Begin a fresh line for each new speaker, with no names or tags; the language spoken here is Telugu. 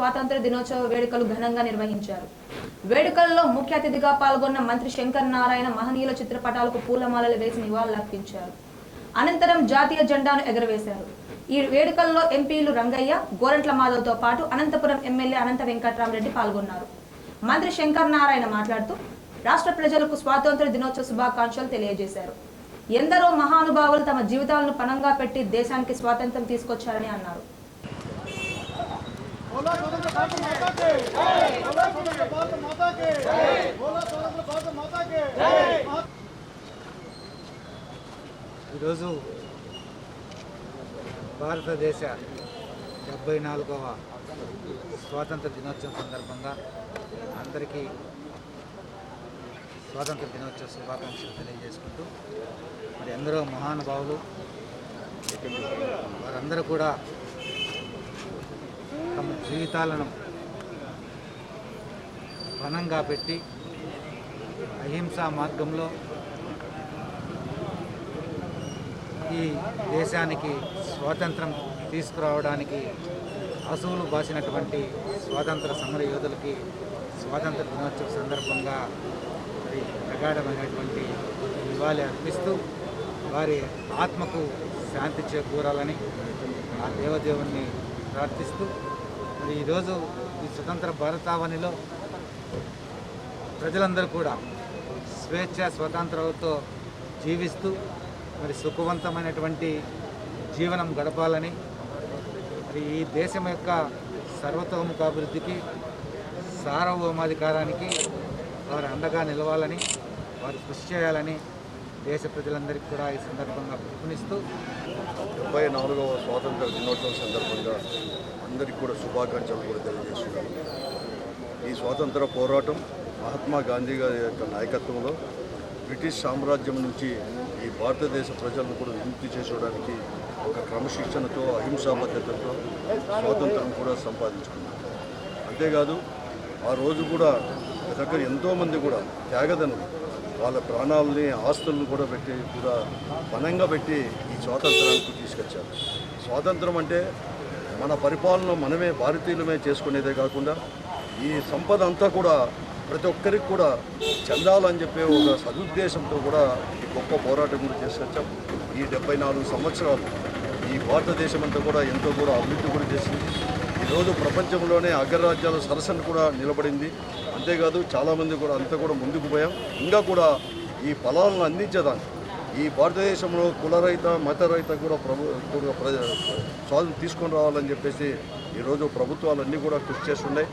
స్వాతంత్ర దినోత్సవ వేడుకలు ఘనంగా నిర్వహించారు. వేడుకల్లో ముఖ్య అతిథిగా పాల్గొన్న మంత్రి శంకర్ నారాయణ మహనీయుల చిత్రపటాలకు పూలమాలలు వేసి నివాళులర్పించారు. అనంతరం జాతీయ జెండాను ఎగురవేశారు. ఈ వేడుకల్లో ఎంపీలు రంగయ్య, గోరంట్ల మాధవ్తో పాటు అనంతపురం ఎమ్మెల్యే అనంత వెంకట్రామరెడ్డి పాల్గొన్నారు. మంత్రి శంకర్ నారాయణ మాట్లాడుతూ రాష్ట్ర ప్రజలకు స్వాతంత్ర దినోత్సవ శుభాకాంక్షలు తెలియజేశారు. ఎందరో మహానుభావులు తమ జీవితాలను పణంగా పెట్టి దేశానికి స్వాతంత్రం తీసుకొచ్చారని అన్నారు.
ఈరోజు భారతదేశ 74వ స్వాతంత్ర దినోత్సవం సందర్భంగా అందరికీ స్వాతంత్ర దినోత్సవ శుభాకాంక్షలు తెలియజేసుకుంటూ మరి ఎందరో మహానుభావులు వారందరూ కూడా తమ జీవితాలను పణంగా పెట్టి అహింసా మార్గంలో ఈ దేశానికి స్వాతంత్రం తీసుకురావడానికి అసువులు బాసినటువంటి స్వాతంత్ర సమర యోధులకి స్వాతంత్ర దినోత్సవ సందర్భంగా మరి ప్రగాఢమైనటువంటి నివాళి అర్పిస్తూ వారి ఆత్మకు శాంతి చేకూరాలని ఆ దేవదేవుణ్ణి ప్రార్థిస్తూ మరి ఈరోజు ఈ స్వతంత్ర భారతావనిలో ప్రజలందరూ కూడా స్వేచ్ఛ స్వతంత్రాలతో జీవిస్తూ మరి సుఖవంతమైనటువంటి జీవనం గడపాలని మరి ఈ దేశం యొక్క సర్వతోముఖాభివృద్ధికి సార్వభౌమాధికారానికి వారు అండగా నిలవాలని వారు కృషి చేయాలని దేశ ప్రజలందరికీ కూడా ఈ సందర్భంగా పిలుపునిస్తూ
74వ స్వాతంత్ర దినోత్సవం సందర్భంగా అందరికీ కూడా శుభాకాంక్షలు కూడా తెలియజేస్తున్నాను. ఈ స్వాతంత్ర పోరాటం మహాత్మా గాంధీ గారి యొక్క నాయకత్వంలో బ్రిటిష్ సామ్రాజ్యం నుంచి ఈ భారతదేశ ప్రజలను కూడా విముక్తి చేసుకోవడానికి ఒక క్రమశిక్షణతో అహింసా పద్ధతితో స్వాతంత్రం కూడా సంపాదించుకున్నారు. అంతేకాదు ఆ రోజు కూడా దగ్గర ఎంతోమంది కూడా త్యాగదనులు వాళ్ళ ప్రాణాలని ఆస్తులను కూడా పెట్టి కూడా పణంగా పెట్టి ఈ స్వాతంత్రానికి తీసుకొచ్చారు. స్వాతంత్రం అంటే మన పరిపాలన మనమే భారతీయులమే చేసుకునేదే కాకుండా ఈ సంపద అంతా కూడా ప్రతి ఒక్కరికి కూడా చెందాలని చెప్పే ఒక సదుద్దేశంతో కూడా ఈ గొప్ప పోరాటం కూడా చేసుకొచ్చాం. ఈ 74 సంవత్సరాలు ఈ భారతదేశం అంతా కూడా ఎంతో కూడా అభివృద్ధి కూడా చేసింది. ఈరోజు ప్రపంచంలోనే అగ్రరాజ్యాల సరసన కూడా నిలబడింది. అంతేకాదు చాలామంది కూడా అంతా కూడా ముందుకు పోయాం. ఇంకా కూడా ఈ ఫలాలను అందించేదాన్ని ఈ భారతదేశంలో కులరహిత మతరహిత కూడా స్వాతంత్రం తీసుకొని రావాలని చెప్పేసి ఈరోజు ప్రభుత్వాలన్నీ కూడా కృషి చేస్తున్నాయి.